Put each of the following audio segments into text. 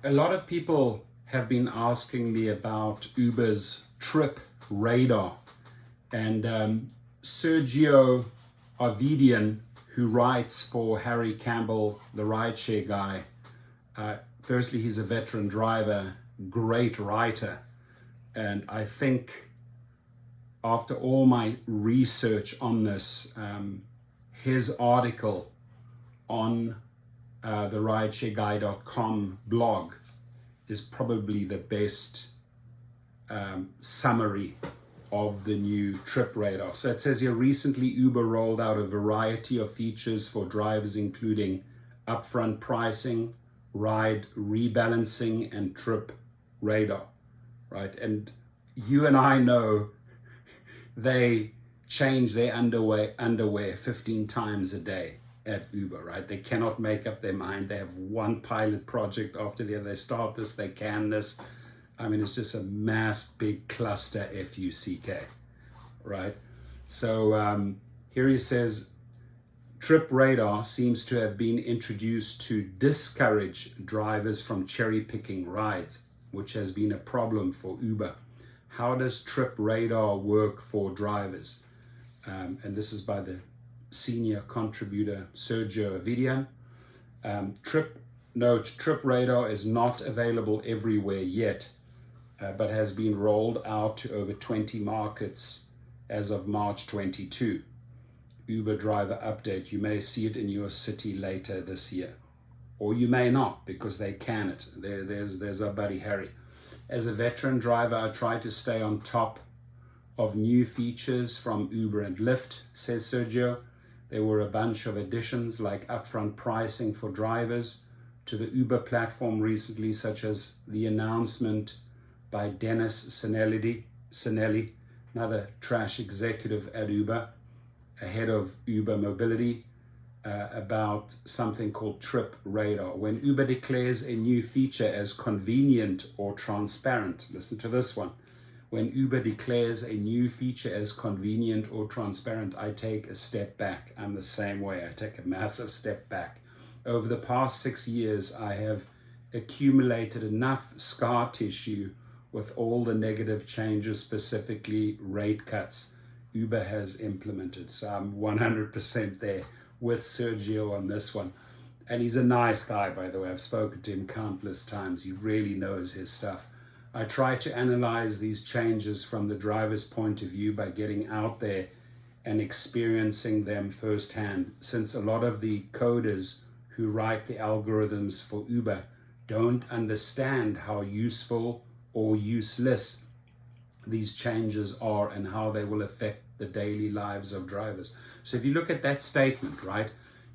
A lot of people have been asking me about Uber's trip radar, and Sergio Avedian, who writes for Harry Campbell, the rideshare guy. Firstly, he's a veteran driver, great writer, and I think after all my research on this, his article on the rideshareguy.com blog is probably the best summary of the new trip radar. So it says here, recently Uber rolled out a variety of features for drivers, including upfront pricing, ride rebalancing, and trip radar, right? And you and I know they change their underwear 15 times a day at Uber, right? They cannot make up their mind. They have one pilot project after the other. They start this, they can this. I mean, it's just a mass big cluster F-U-C-K, right? So here he says, Trip Radar seems to have been introduced to discourage drivers from cherry picking rides, which has been a problem for Uber. How does Trip Radar work for drivers? And this is by the senior contributor Sergio Avedian. Trip Radar is not available everywhere yet, but has been rolled out to over 20 markets as of March 22. Uber driver update. You may see it in your city later this year, or you may not, because they can it. There's our buddy Harry. As a veteran driver, I try to stay on top of new features from Uber and Lyft, says Sergio. There were a bunch of additions like upfront pricing for drivers to the Uber platform recently, such as the announcement by Dennis Sinelli, another trash executive at Uber, head of Uber Mobility, about something called Trip Radar. When Uber declares a new feature as convenient or transparent, listen to this one. When Uber declares a new feature as convenient or transparent, I take a step back. I'm the same way. I take a massive step back. Over the past 6 years, I have accumulated enough scar tissue with all the negative changes, specifically rate cuts Uber has implemented. So I'm 100% there with Sergio on this one. And he's a nice guy, by the way. I've spoken to him countless times. He really knows his stuff. I try to analyze these changes from the driver's point of view by getting out there and experiencing them firsthand, since a lot of the coders who write the algorithms for Uber don't understand how useful or useless these changes are and how they will affect the daily lives of drivers. So if you look at that statement, right,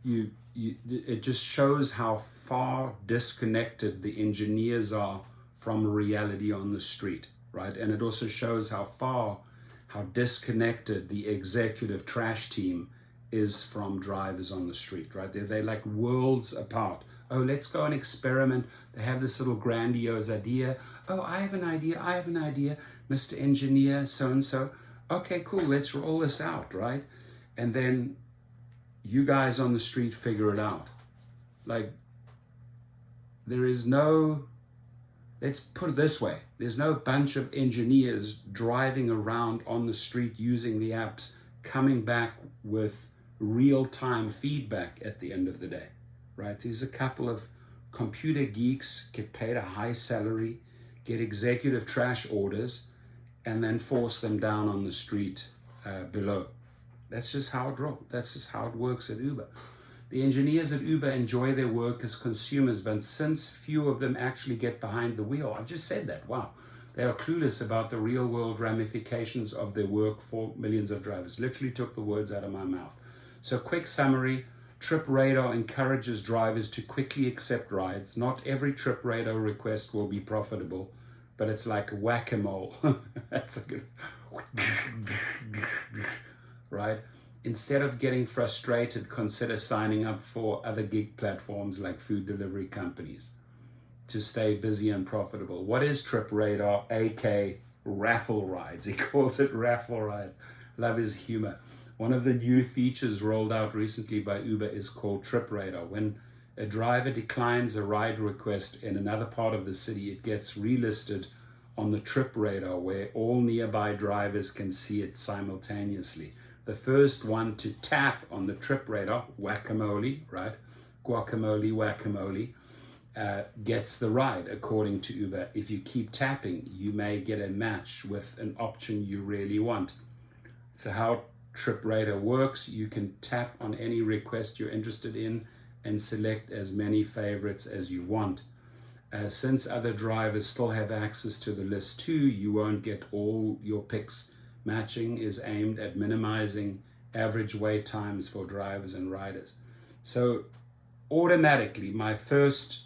it just shows how far disconnected the engineers are from reality on the street, right? And it also shows how disconnected the executive trash team is from drivers on the street, right? They're like worlds apart. Oh, let's go and experiment. They have this little grandiose idea. Oh, I have an idea, Mr. Engineer, so-and-so. Okay, cool, let's roll this out, right? And then you guys on the street figure it out. Like, there is no, let's put it this way, there's no bunch of engineers driving around on the street using the apps, coming back with real-time feedback at the end of the day, right? There's a couple of computer geeks, get paid a high salary, get executive trash orders, and then force them down on the street below. That's just how it rolls. That's just how it works at Uber. The engineers at Uber enjoy their work as consumers, but since few of them actually get behind the wheel, I've just said that, wow. They are clueless about the real world ramifications of their work for millions of drivers. Literally took the words out of my mouth. So quick summary, Trip Radar encourages drivers to quickly accept rides. Not every Trip Radar request will be profitable, but it's like whack-a-mole. That's a good, right? Instead of getting frustrated, consider signing up for other gig platforms like food delivery companies to stay busy and profitable. What is Trip Radar, aka Raffle rides? He calls it Raffle rides. Love his humor. One of the new features rolled out recently by Uber is called Trip Radar. When A driver declines a ride request in another part of the city, it gets relisted on the trip radar where all nearby drivers can see it simultaneously. The first one to tap on the trip radar, whack-a-mole, right? Guacamole, whack-a-mole, gets the ride according to Uber. If you keep tapping, you may get a match with an option you really want. So how Trip Radar works, you can tap on any request you're interested in and select as many favorites as you want. Since other drivers still have access to the list too, you won't get all your picks. Matching is aimed at minimizing average wait times for drivers and riders. So automatically, my first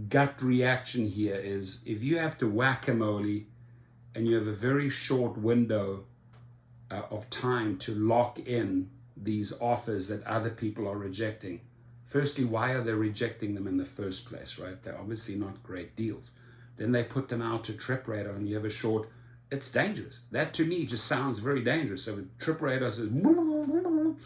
gut reaction here is if you have to whack-a-mole and you have a very short window of time to lock in these offers that other people are rejecting. Firstly, why are they rejecting them in the first place, right? They're obviously not great deals. Then they put them out to Trip Radar and you have a short, it's dangerous. That to me just sounds very dangerous. So Trip Radar says, and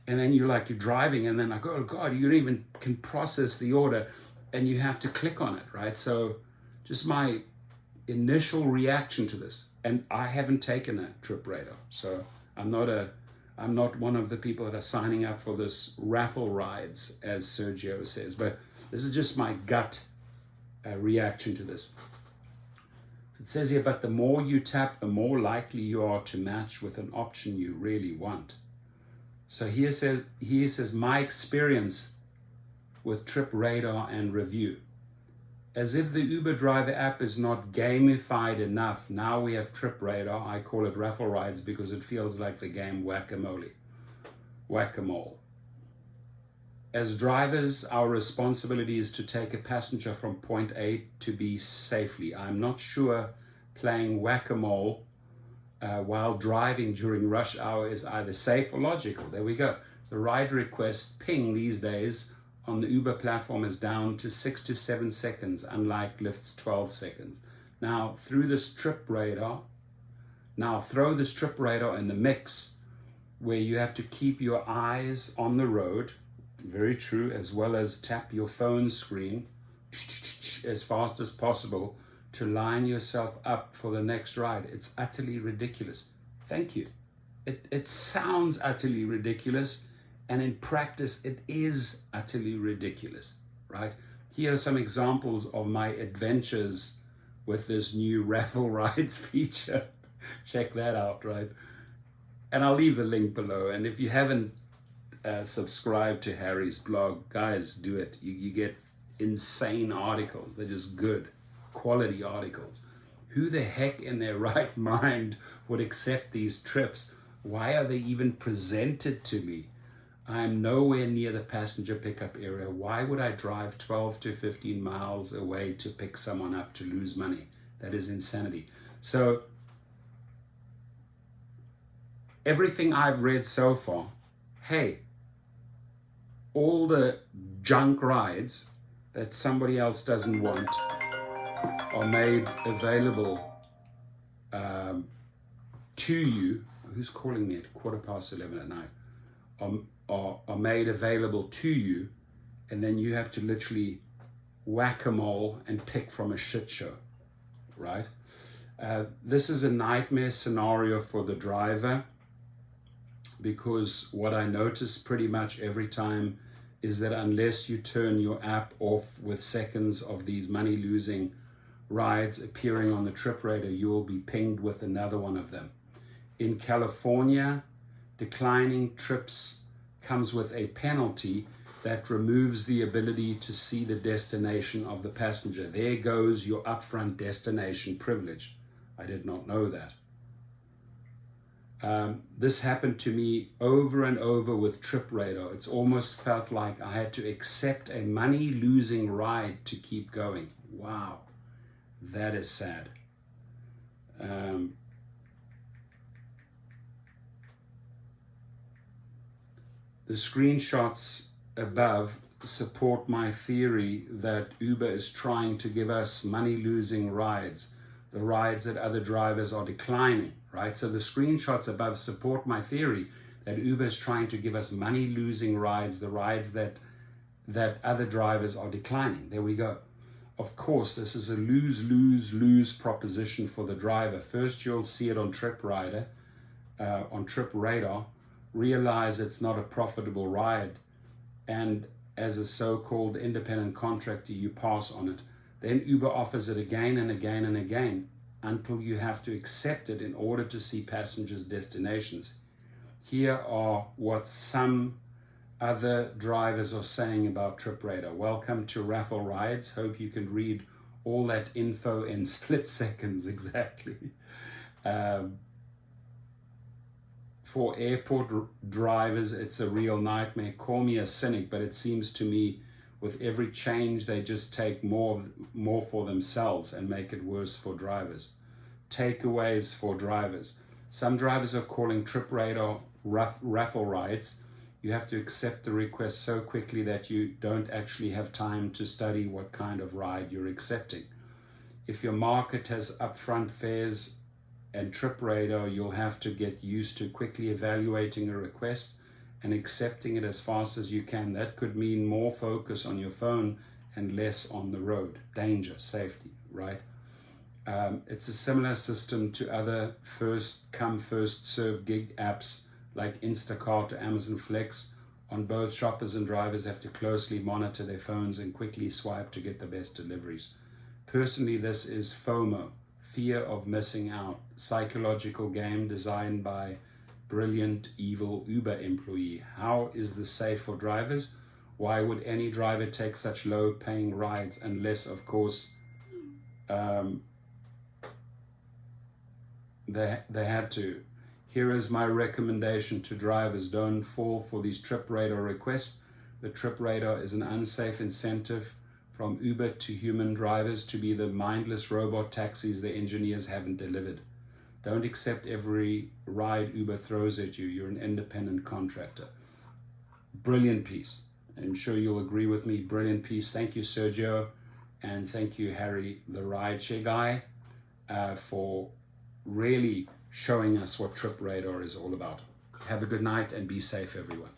then you're driving and then like, oh God, you don't even can process the order and you have to click on it, right? So just my initial reaction to this, and I haven't taken a Trip Radar, so I'm not one of the people that are signing up for this Raffle rides, as Sergio says, but this is just my gut reaction to this. It says here, but the more you tap, the more likely you are to match with an option you really want. So here says my experience with Trip Radar and review. As if the Uber driver app is not gamified enough, now we have Trip Radar. I call it Raffle Rides because it feels like the game Whack-a-Mole. As drivers, our responsibility is to take a passenger from point A to B safely. I'm not sure playing Whack-a-Mole while driving during rush hour is either safe or logical. There we go. The ride request ping these days on the Uber platform is down to 6 to 7 seconds, unlike Lyft's 12 seconds. Now, throw this Trip Radar in the mix where you have to keep your eyes on the road, very true, as well as tap your phone screen as fast as possible to line yourself up for the next ride. It's utterly ridiculous. Thank you. It sounds utterly ridiculous. And in practice, it is utterly ridiculous, right? Here are some examples of my adventures with this new Raffle Rides feature. Check that out, right? And I'll leave the link below. And if you haven't subscribed to Harry's blog, guys, do it. You get insane articles. They're just good, quality articles. Who the heck in their right mind would accept these trips? Why are they even presented to me? I'm nowhere near the passenger pickup area. Why would I drive 12 to 15 miles away to pick someone up to lose money? That is insanity. So everything I've read so far, hey, all the junk rides that somebody else doesn't want are made available to you. Who's calling me at 11:15 at night? Are made available to you, and then you have to literally whack-a-mole and pick from a shit show, right? This is a nightmare scenario for the driver because what I notice pretty much every time is that unless you turn your app off with seconds of these money-losing rides appearing on the Trip Radar, you will be pinged with another one of them. In California, declining trips comes with a penalty that removes the ability to see the destination of the passenger. There goes your upfront destination privilege. I did not know that. This happened to me over and over with Trip Radar. It's almost felt like I had to accept a money-losing ride to keep going. Wow, that is sad. The screenshots above support my theory that Uber is trying to give us money-losing rides, the rides that other drivers are declining, right? So the screenshots above support my theory that Uber is trying to give us money-losing rides, the rides that that other drivers are declining. There we go. Of course, this is a lose proposition for the driver. First, you'll see it on TripRadar, realize it's not a profitable ride, and as a so-called independent contractor, you pass on it. Then Uber offers it again and again and again until you have to accept it in order to see passengers' destinations. Here are what some other drivers are saying about TripRadar. Welcome to Raffle Rides. Hope you can read all that info in split seconds exactly. For airport drivers, it's a real nightmare. Call me a cynic, but it seems to me with every change, they just take more for themselves and make it worse for drivers. Takeaways for drivers. Some drivers are calling TripRadar Raffle Rides. You have to accept the request so quickly that you don't actually have time to study what kind of ride you're accepting. If your market has upfront fares and TripRadar, you'll have to get used to quickly evaluating a request and accepting it as fast as you can. That could mean more focus on your phone and less on the road. Danger, safety, right? It's a similar system to other first come, first served gig apps like Instacart or Amazon Flex. On both, shoppers and drivers have to closely monitor their phones and quickly swipe to get the best deliveries. Personally, this is FOMO, fear of missing out, psychological game designed by brilliant, evil Uber employee. How is this safe for drivers? Why would any driver take such low-paying rides unless, of course, they had to? Here is my recommendation to drivers. Don't fall for these TripRadar requests. The TripRadar is an unsafe incentive from Uber to human drivers to be the mindless robot taxis the engineers haven't delivered. Don't accept every ride Uber throws at you. You're an independent contractor. Brilliant piece. I'm sure you'll agree with me. Brilliant piece. Thank you, Sergio. And thank you, Harry, the rideshare guy, for really showing us what TripRadar is all about. Have a good night and be safe, everyone.